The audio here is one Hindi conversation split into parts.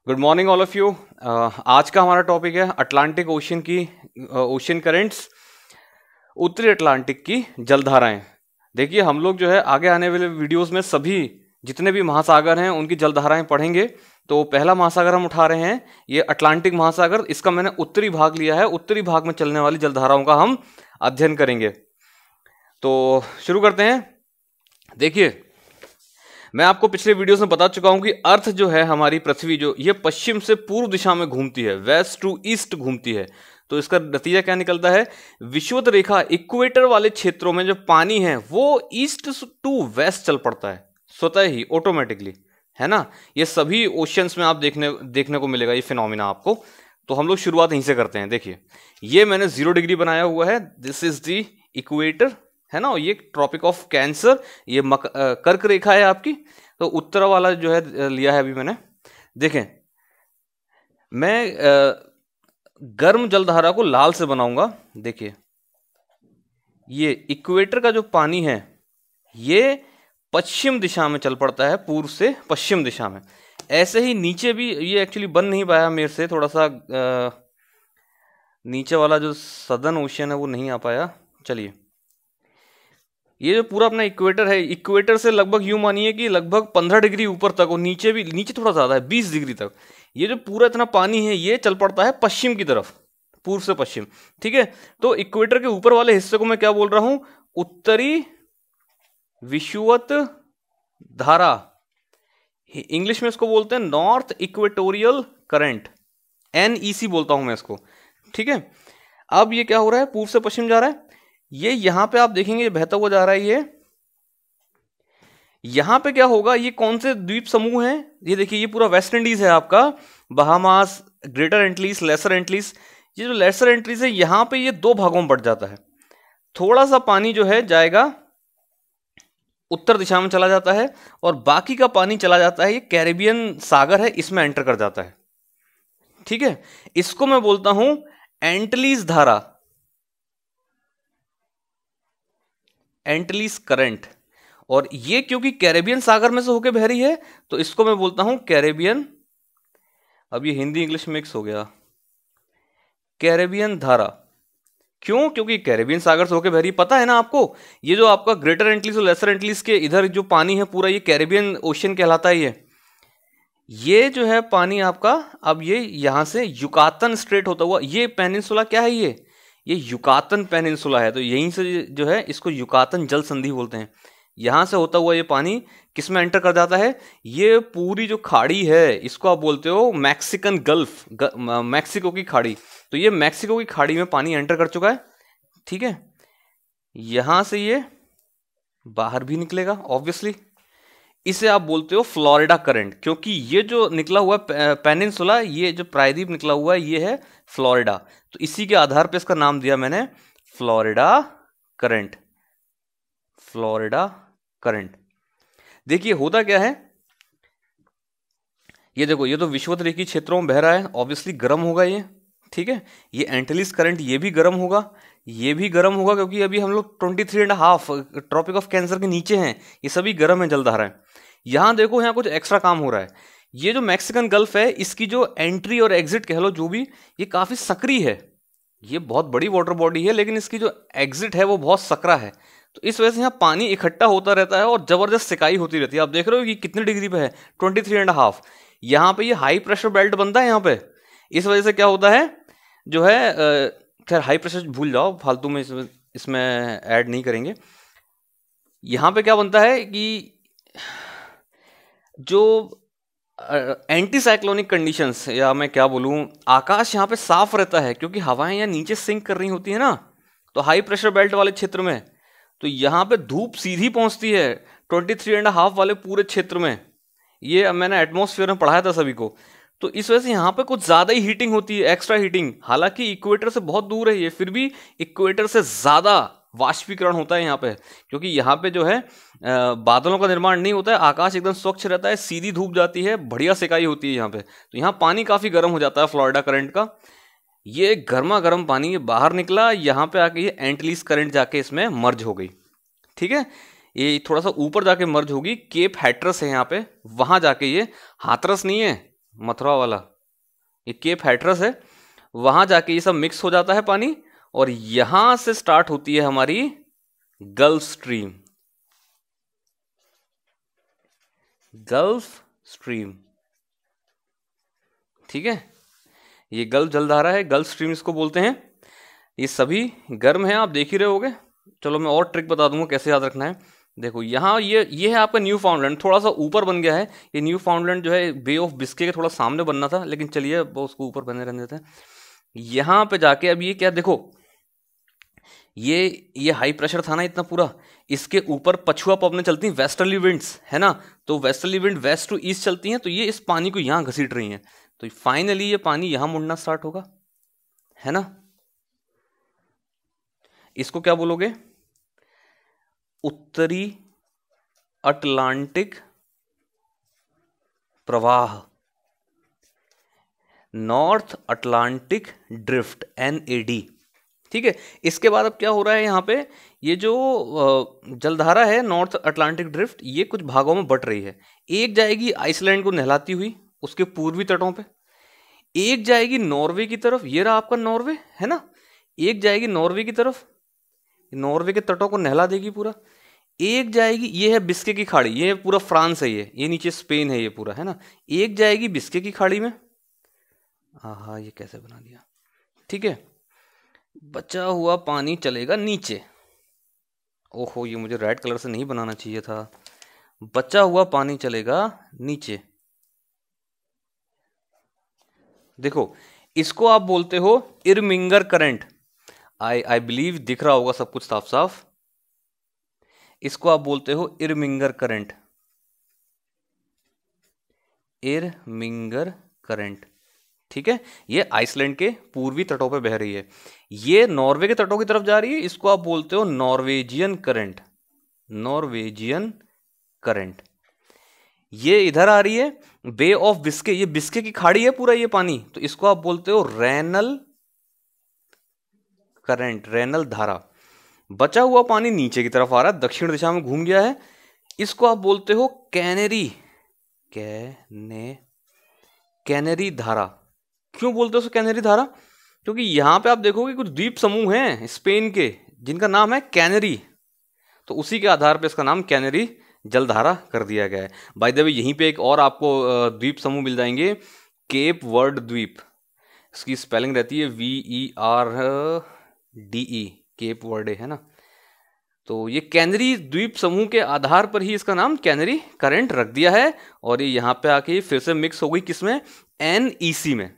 Good morning all of you. आज का हमारा टॉपिक है अटलांटिक ओशन की ओशन करेंट्स, उत्तरी अटलांटिक की जलधाराएं। देखिए हम लोग जो है आगे आने वाले वीडियोस में सभी जितने भी महासागर हैं उनकी जलधाराएं पढ़ेंगे। तो पहला महासागर हम उठा रहे हैं ये अटलांटिक महासागर। इसका मैंने उत्तरी भाग लिया है, उत्तरी भाग में चलने वाली जलधाराओं का हम अध्ययन करेंगे। तो शुरू करते हैं। देखिए मैं आपको पिछले वीडियोस में बता चुका हूं कि अर्थ जो है हमारी पृथ्वी जो ये पश्चिम से पूर्व दिशा में घूमती है, वेस्ट टू ईस्ट घूमती है। तो इसका नतीजा क्या निकलता है, विषुवत रेखा इक्वेटर वाले क्षेत्रों में जो पानी है वो ईस्ट टू वेस्ट चल पड़ता है स्वतः ही, ऑटोमेटिकली, है ना। ये सभी ओशियंस में आप देखने को मिलेगा ये फिनोमिना आपको। तो हम लोग शुरुआत यहीं से करते हैं। देखिए ये मैंने 0 डिग्री बनाया हुआ है, दिस इज द इक्वेटर, है ना। ये ट्रॉपिक ऑफ कैंसर, ये कर्क रेखा है आपकी। तो उत्तर वाला जो है लिया है अभी मैंने। देखें मैं गर्म जलधारा को लाल से बनाऊंगा। देखिए ये इक्वेटर का जो पानी है ये पश्चिम दिशा में चल पड़ता है, पूर्व से पश्चिम दिशा में। ऐसे ही नीचे भी, ये एक्चुअली बन नहीं पाया मेरे से, थोड़ा सा नीचे वाला जो सदर्न ओशियन है वो नहीं आ पाया। चलिए ये जो पूरा अपना इक्वेटर है, इक्वेटर से लगभग यूं मानिए कि लगभग 15 डिग्री ऊपर तक, और नीचे भी, नीचे थोड़ा ज्यादा है 20 डिग्री तक, ये जो पूरा इतना पानी है ये चल पड़ता है पश्चिम की तरफ, पूर्व से पश्चिम। ठीक है, तो इक्वेटर के ऊपर वाले हिस्से को मैं क्या बोल रहा हूं, उत्तरी विषुवत धारा। इंग्लिश में इसको बोलते हैं नॉर्थ इक्वेटोरियल करंट, NEC बोलता हूं मैं इसको। ठीक है, अब ये क्या हो रहा है, पूर्व से पश्चिम जा रहा है। ये यहां पे आप देखेंगे ये बहता हुआ जा रहा है। ये यहां पे क्या होगा, ये कौन से द्वीप समूह हैं, ये देखिए ये पूरा वेस्ट इंडीज है आपका, बहामास, ग्रेटर एंटलीस, लेसर एंटलीस। ये जो लेसर एंटलीस है यहां पे ये 2 भागों में बढ़ जाता है। थोड़ा सा पानी जो है जाएगा उत्तर दिशा में चला जाता है, और बाकी का पानी चला जाता है, ये कैरेबियन सागर है इसमें एंटर कर जाता है। ठीक है, इसको मैं बोलता हूं एंटलीस धारा, एंटलीस करंट। और ये क्योंकि कैरेबियन सागर में से होकर बह रही है तो इसको मैं बोलता हूं कैरेबियन, अब ये हिंदी इंग्लिश मिक्स हो गया, कैरेबियन धारा। क्यों, क्योंकि कैरेबियन सागर से होकर बह रही है। पता है ना आपको, ये जो आपका ग्रेटर एंटलीस और लेसर एंटलीस के इधर जो पानी है पूरा ये कैरेबियन ओशियन कहलाता है। ये जो है पानी आपका, अब ये यहां से युकातन स्ट्रेट होता हुआ, ये पेनिनसुला क्या है, ये युकातन पेनिनसुला है। तो यहीं से जो है इसको युकातन जल संधि बोलते हैं। यहां से होता हुआ ये पानी किस में एंटर कर जाता है, ये पूरी जो खाड़ी है इसको आप बोलते हो मैक्सिकन गल्फ, मैक्सिको की खाड़ी। तो ये मैक्सिको की खाड़ी में पानी एंटर कर चुका है। ठीक है, यहां से ये बाहर भी निकलेगा ऑब्वियसली, इसे आप बोलते हो फ्लोरिडा करंट, क्योंकि ये जो निकला हुआ पेनिनसुला, ये जो प्रायद्वीप निकला हुआ है ये है फ्लोरिडा। तो इसी के आधार पे इसका नाम दिया मैंने फ्लोरिडा करंट, फ्लोरिडा करंट। देखिए होता क्या है, ये देखो ये तो विषुवत रेखीय क्षेत्रों में बह रहा है, ऑब्वियसली गर्म होगा ये। ठीक है, ये एंटलीस करंट ये भी गर्म होगा, ये भी गर्म होगा, क्योंकि अभी हम लोग 23.5 ट्रॉपिक ऑफ कैंसर के नीचे हैं, ये सभी गर्म है जलधाराएं। यहां देखो यहाँ कुछ एक्स्ट्रा काम हो रहा है। ये जो मैक्सिकन गल्फ है इसकी जो एंट्री और एग्जिट कह लो जो भी, ये काफी सक्रिय है। ये बहुत बड़ी वाटर बॉडी है लेकिन इसकी जो एग्जिट है वो बहुत सकरा है। तो इस वजह से यहाँ पानी इकट्ठा होता रहता है और जबरदस्त सिकाई होती रहती है। आप देख रहे हो कि कितने डिग्री पे है, 23.5। यहाँ पे ये हाई प्रेशर बेल्ट बनता है यहाँ पे। इस वजह से क्या होता है जो है, खैर हाई प्रेशर भूल जाओ, फालतू में इसमें ऐड नहीं करेंगे। यहां पे क्या बनता है कि जो एंटी साइक्लोनिक कंडीशंस, या मैं क्या बोलूं, आकाश यहाँ पे साफ रहता है क्योंकि हवाएं यहाँ नीचे सिंक कर रही होती है ना, तो हाई प्रेशर बेल्ट वाले क्षेत्र में तो यहाँ पे धूप सीधी पहुंचती है 23.5 वाले पूरे क्षेत्र में। ये मैंने एटमॉस्फेयर में पढ़ाया था सभी को। तो इस वजह से यहाँ पे कुछ ज्यादा ही हीटिंग होती है, एक्स्ट्रा हीटिंग। हालांकि इक्वेटर से बहुत दूर है ये, फिर भी इक्वेटर से ज्यादा वाष्पीकरण होता है यहाँ पे, क्योंकि यहाँ पे जो है बादलों का निर्माण नहीं होता है, आकाश एकदम स्वच्छ रहता है, सीधी धूप जाती है, बढ़िया सिकाई होती है यहाँ पे। तो यहाँ पानी काफी गर्म हो जाता है फ्लोरिडा करंट का। ये गर्मा गर्म पानी ये बाहर निकला, यहाँ पे आके ये एंटलीस करंट जाके इसमें मर्ज हो गई। ठीक है, ये थोड़ा सा ऊपर जाके मर्ज होगी, केप हैट्रस है यहाँ पे, वहां जाके ये, हाथरस नहीं है, मथुरा वाला, ये केप हैट्रस है, वहां जाके ये सब मिक्स हो जाता है पानी, और यहां से स्टार्ट होती है हमारी गल्फ स्ट्रीम। गल्फ स्ट्रीम, ठीक है, ये गल्फ जलधारा है, गल्फ स्ट्रीम इसको बोलते हैं। ये सभी गर्म हैं, आप देख ही रहे होगे। चलो मैं और ट्रिक बता दूंगा कैसे याद रखना है। देखो यहाँ ये है आपका न्यू फाउंडलैंड, थोड़ा सा ऊपर बन गया है ये न्यू फाउंडलैंड, जो है बे ऑफ बिस्के के थोड़ा सामने बनना था, लेकिन चलिए वो उसको ऊपर बने रहने देते हैं। यहाँ पे जाके अब ये क्या, देखो ये हाई प्रेशर था ना इतना पूरा, इसके ऊपर पछुआ पवनें चलती हैं, वेस्टर्ली विंड्स है ना, तो westerly wind west to east चलती हैं, तो ये इस पानी को यहाँ घसीट रही हैं, तो फाइनली ये पानी यहाँ मुड़ना स्टार्ट होगा, है ना। इसको क्या बोलोगे, उत्तरी अटलांटिक प्रवाह, नॉर्थ अटलांटिक ड्रिफ्ट, NAD, ठीक है। इसके बाद अब क्या हो रहा है यहाँ पे, ये जो जलधारा है नॉर्थ अटलांटिक ड्रिफ्ट, ये कुछ भागों में बट रही है। एक जाएगी आइसलैंड को नहलाती हुई उसके पूर्वी तटों पे, एक जाएगी नॉर्वे की तरफ, ये रहा आपका नॉर्वे है ना, एक जाएगी नॉर्वे की तरफ, नॉर्वे के तटों को नहला देगी पूरा। एक जाएगी, ये है बिस्के की खाड़ी, ये पूरा फ्रांस है, ये नीचे स्पेन है ये पूरा, है ना। एक जाएगी बिस्के की खाड़ी में, हाँ ये कैसे बना दिया, ठीक है। बचा हुआ पानी चलेगा नीचे, ओहो ये मुझे रेड कलर से नहीं बनाना चाहिए था, बचा हुआ पानी चलेगा नीचे। देखो इसको आप बोलते हो इरमिंगर करंट, आई बिलीव दिख रहा होगा सब कुछ साफ साफ, इसको आप बोलते हो इरमिंगर करंट, इरमिंगर करंट, ठीक है। ये आइसलैंड के पूर्वी तटों पे बह रही है, ये नॉर्वे के तटों की तरफ जा रही है, इसको आप बोलते हो नॉर्वेजियन करंट, नॉर्वेजियन करंट। ये इधर आ रही है बे ऑफ बिस्के, ये बिस्के की खाड़ी है पूरा ये पानी, तो इसको आप बोलते हो रैनल करंट, रैनल धारा। बचा हुआ पानी नीचे की तरफ आ रहा है, दक्षिण दिशा में घूम गया है, इसको आप बोलते हो कैनेरी, कैनेरी धारा। क्यों बोलते हो उसको कैनेरी धारा, क्योंकि यहां पे आप देखोगे कुछ द्वीप समूह हैं स्पेन के जिनका नाम है कैनेरी, तो उसी के आधार पर इसका नाम कैनेरी जलधारा कर दिया गया है। बाय द वे यहीं पे एक और आपको द्वीप समूह मिल जाएंगे, केप वर्ड द्वीप, इसकी स्पेलिंग रहती है VERDE, केप वर्डे, है ना। तो ये कैनरी द्वीप समूह के आधार पर ही इसका नाम कैनरी करंट रख दिया है, और ये यहाँ पे आके फिर से मिक्स हो गई किसमें, NEC में।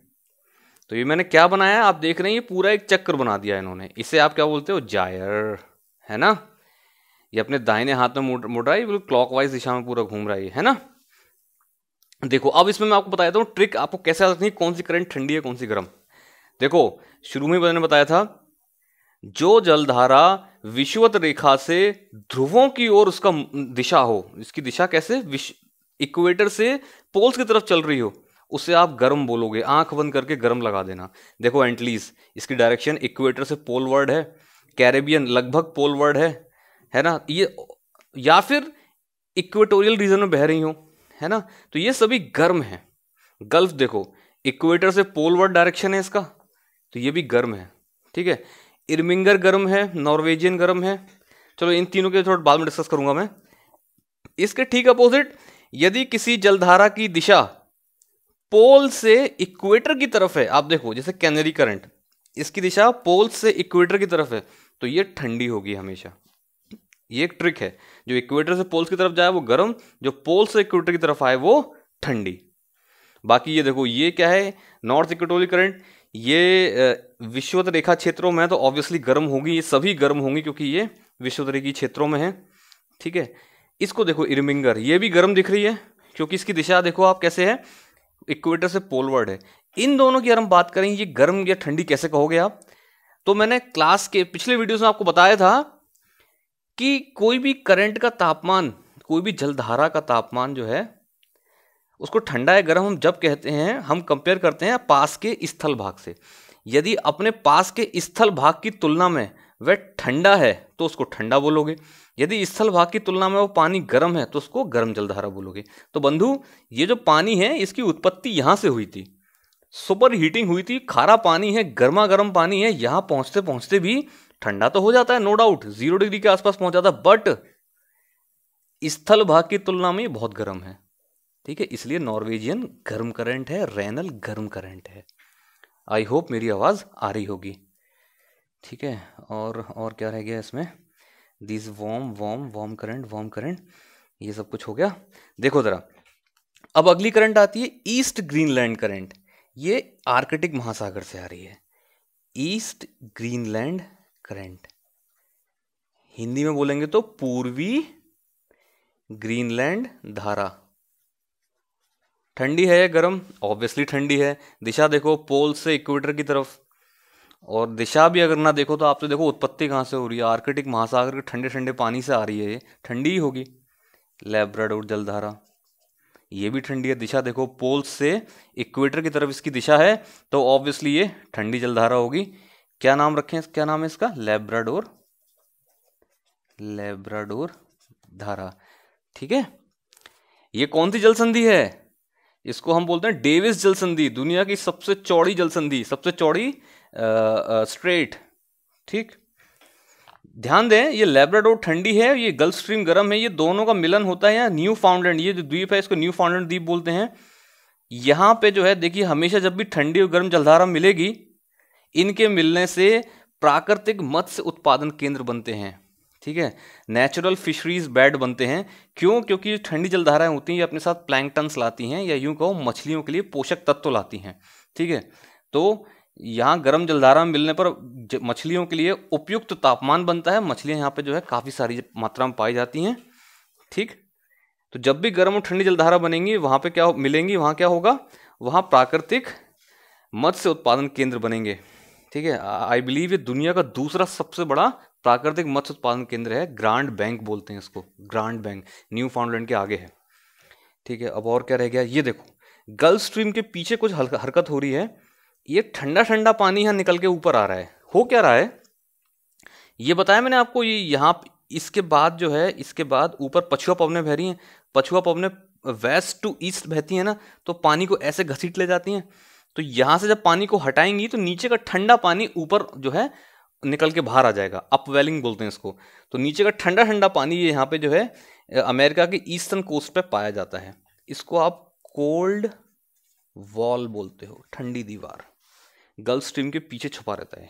तो ये मैंने क्या बनाया आप देख रहे हैं, ये पूरा एक चक्र बना दिया इन्होंने, इसे आप क्या बोलते हो, जायर, है ना। ये अपने दाहिने हाथ में मुड़ रहा है, बिल्कुल क्लॉकवाइज दिशा में पूरा घूम रहा है ना। देखो अब इसमें मैं आपको बता देता हूँ ट्रिक, आपको कैसे याद रखनी है कौन सी करंट ठंडी है कौन सी गर्म। देखो शुरू में मैंने बताया था, जो जलधारा विषुवत रेखा से ध्रुवों की ओर उसका दिशा हो, इसकी दिशा कैसे, इक्वेटर से पोल्स की तरफ चल रही हो, उसे आप गर्म बोलोगे, आंख बंद करके गर्म लगा देना। देखो एंटलीज, इसकी डायरेक्शन इक्वेटर से पोलवर्ड है, कैरेबियन लगभग पोलवर्ड है ना, ये या फिर इक्वेटोरियल रीजन में बह रही हो, है ना, तो ये सभी गर्म है। गल्फ देखो इक्वेटर से पोलवर्ड डायरेक्शन है इसका, तो ये भी गर्म है, ठीक है। इरमिंगर गर्म है, नॉर्वेजियन गर्म है। चलो इन तीनों के थोड़ा बाद में डिस्कस करूंगा मैं। इसके ठीक अपोजिट, यदि किसी जलधारा की दिशा पोल से इक्वेटर की तरफ है, आप देखो जैसे कैनरी करंट, इसकी दिशा पोल से इक्वेटर की तरफ है, तो ये ठंडी होगी हमेशा। ये एक ट्रिक है, जो इक्वेटर से पोल्स की तरफ जाए वो गर्म, जो पोल से इक्वेटर की तरफ आए वो ठंडी। बाकी ये देखो ये क्या है, नॉर्थ इक्वेटोरियल करंट, ये विषुवत रेखा क्षेत्रों में है तो ऑब्वियसली गर्म होगी, ये सभी गर्म होंगी क्योंकि ये विषुवत रेखी क्षेत्रों में है, ठीक है। इसको देखो इरमिंगर, ये भी गर्म दिख रही है क्योंकि इसकी दिशा देखो आप कैसे है, इक्वेटर से पोलवर्ड है। इन दोनों की अगर हम बात करें ये गर्म या ठंडी कैसे कहोगे आप, तो मैंने क्लास के पिछले वीडियोस में आपको बताया था कि कोई भी करंट का तापमान, कोई भी जलधारा का तापमान जो है उसको ठंडा या गर्म हम जब कहते हैं, हम कंपेयर करते हैं पास के स्थल भाग से। यदि अपने पास के स्थल भाग की तुलना में वह ठंडा है तो उसको ठंडा बोलोगे, यदि स्थल भाग की तुलना में वो पानी गर्म है तो उसको गर्म जलधारा बोलोगे। तो बंधु, ये जो पानी है इसकी उत्पत्ति यहां से हुई थी, सुपर हीटिंग हुई थी, खारा पानी है, गर्मा गर्म पानी है, यहां पहुंचते पहुंचते भी ठंडा तो हो जाता है, नो डाउट 0 डिग्री के आसपास पहुंच जाता है, बट स्थल भाग की तुलना में बहुत गर्म है। ठीक है, इसलिए नॉर्वेजियन गर्म करंट है, रैनल गर्म करंट है। आई होप मेरी आवाज आ रही होगी। ठीक है, और क्या रह गया इसमें, दिस वार्म करंट, ये सब कुछ हो गया। देखो जरा, अब अगली करंट आती है ईस्ट ग्रीनलैंड करंट। ये आर्कटिक महासागर से आ रही है, ईस्ट ग्रीनलैंड करंट। हिंदी में बोलेंगे तो पूर्वी ग्रीनलैंड धारा। ठंडी है या गर्म? ऑब्वियसली ठंडी है। दिशा देखो, पोल से इक्वेटर की तरफ, और दिशा भी अगर ना देखो तो आप तो देखो उत्पत्ति कहाँ से हो रही है, आर्कटिक महासागर के ठंडे ठंडे पानी से आ रही है, ये ठंडी ही होगी। लैब्राडोर जलधारा, ये भी ठंडी है। दिशा देखो, पोल से इक्वेटर की तरफ इसकी दिशा है, तो ऑब्वियसली ये ठंडी जलधारा होगी। क्या नाम रखें, क्या नाम है इसका? लैब्राडोर धारा। ठीक है, ये कौन सी जल संधि है? इसको हम बोलते हैं डेविस जल संधि, दुनिया की सबसे चौड़ी जल संधि, सबसे चौड़ी स्ट्रेट। ठीक, ध्यान दें, ये लैब्राडोर ठंडी है, ये गल्फ स्ट्रीम गर्म है, ये दोनों का मिलन होता है यहाँ न्यू फाउंडलैंड, ये जो द्वीप है इसको न्यू फाउंडलैंड द्वीप बोलते हैं। यहाँ पे जो है देखिए, हमेशा जब भी ठंडी और गर्म जलधारा मिलेगी, इनके मिलने से प्राकृतिक मत्स्य उत्पादन केंद्र बनते हैं। ठीक है, नेचुरल फिशरीज बेड बनते हैं। क्यों? क्योंकि ठंडी जलधाराएं होती हैं, ये अपने साथ प्लैंकटन्स लाती हैं, या यूं कहो मछलियों के लिए पोषक तत्व लाती हैं। ठीक है, तो यहाँ गर्म जलधारा मिलने पर मछलियों के लिए उपयुक्त तापमान बनता है, मछलियां यहाँ पे जो है काफी सारी मात्रा में पाई जाती हैं। ठीक, तो जब भी गर्म और ठंडी जलधारा बनेंगी, वहां पे क्या मिलेंगी, वहां क्या होगा, वहां प्राकृतिक मत्स्य उत्पादन केंद्र बनेंगे। ठीक है, आई बिलीव ये दुनिया का दूसरा सबसे बड़ा प्राकृतिक मत्स्य उत्पादन केंद्र है, ग्रांड बैंक बोलते हैं इसको, ग्रांड बैंक, न्यू फाउंडलैंड के आगे है। ठीक है, अब और क्या रह गया, ये देखो, गल्फ स्ट्रीम के पीछे कुछ हरकत हो रही है, ये ठंडा ठंडा पानी यहाँ निकल के ऊपर आ रहा है। हो क्या रहा है, ये बताया मैंने आपको, ये यहाँ इसके बाद जो है, इसके बाद ऊपर पछुआ पवनें बह रही हैं, पछुआ पवनें वेस्ट टू ईस्ट बहती हैं ना, तो पानी को ऐसे घसीट ले जाती हैं। तो यहाँ से जब पानी को हटाएंगी तो नीचे का ठंडा पानी ऊपर जो है निकल के बाहर आ जाएगा, अपवेलिंग बोलते हैं इसको। तो नीचे का ठंडा ठंडा पानी ये यहाँ पे जो है अमेरिका के ईस्टर्न कोस्ट पे पाया जाता है। इसको आप कोल्ड वॉल बोलते हो, ठंडी दीवार, गल्फ स्ट्रीम के पीछे छुपा रहता है।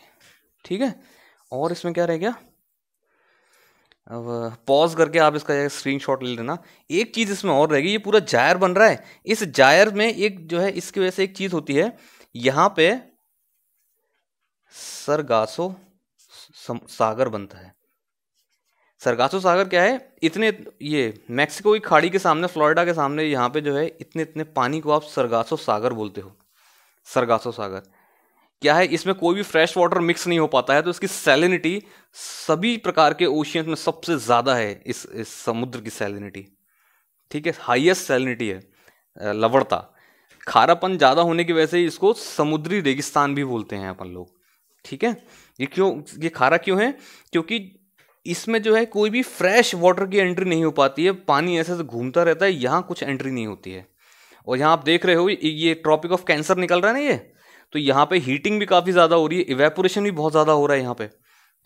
ठीक है, और इसमें क्या रह गया, अब पॉज करके आप इसका स्क्रीनशॉट ले लेना। एक चीज इसमें और रहेगी, ये पूरा जायर बन रहा है, इस जायर में एक जो है इसकी वजह से एक चीज होती है, यहाँ पे सरगासो सागर बनता है। सरगासो सागर क्या है, इतने ये मैक्सिको की खाड़ी के सामने, फ्लोरिडा के सामने, यहाँ पे जो है इतने इतने पानी को आप सरगासो सागर बोलते हो। सरगासो सागर क्या है, इसमें कोई भी फ्रेश वाटर मिक्स नहीं हो पाता है, तो इसकी सैलिनिटी सभी प्रकार के ओशियन में सबसे ज्यादा है, इस समुद्र की सैलिनिटी। ठीक है, हाईएस्ट सैलिनिटी है, लवणता, खारापन ज्यादा होने की वजह से इसको समुद्री रेगिस्तान भी बोलते हैं अपन लोग। ठीक है, ये क्यों, ये खारा क्यों है, क्योंकि इसमें जो है कोई भी फ्रेश वाटर की एंट्री नहीं हो पाती है, पानी ऐसे से घूमता रहता है, यहाँ कुछ एंट्री नहीं होती है। और यहाँ आप देख रहे हो ये ट्रॉपिक ऑफ कैंसर निकल रहा है ना, ये तो यहाँ पे हीटिंग भी काफी ज्यादा हो रही है, इवेपोरेशन भी बहुत ज्यादा हो रहा है यहाँ पे,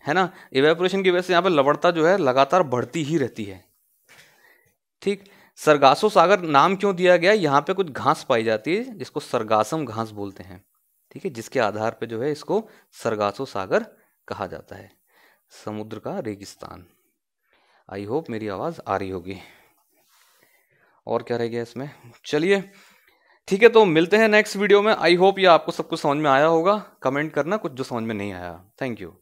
है ना। इवेपोरेशन की वजह से यहाँ पे लवणता जो है लगातार बढ़ती ही रहती है। ठीक, सरगासो सागर नाम क्यों दिया गया, यहाँ पे कुछ घास पाई जाती है जिसको सरगासम घास बोलते हैं। ठीक है, जिसके आधार पे जो है इसको सरगासो सागर कहा जाता है, समुद्र का रेगिस्तान। आई होप मेरी आवाज आ रही होगी। और क्या रह गया इसमें, चलिए ठीक है, तो मिलते हैं नेक्स्ट वीडियो में। आई होप ये आपको सब कुछ समझ में आया होगा। कमेंट करना कुछ जो समझ में नहीं आया। Thank you.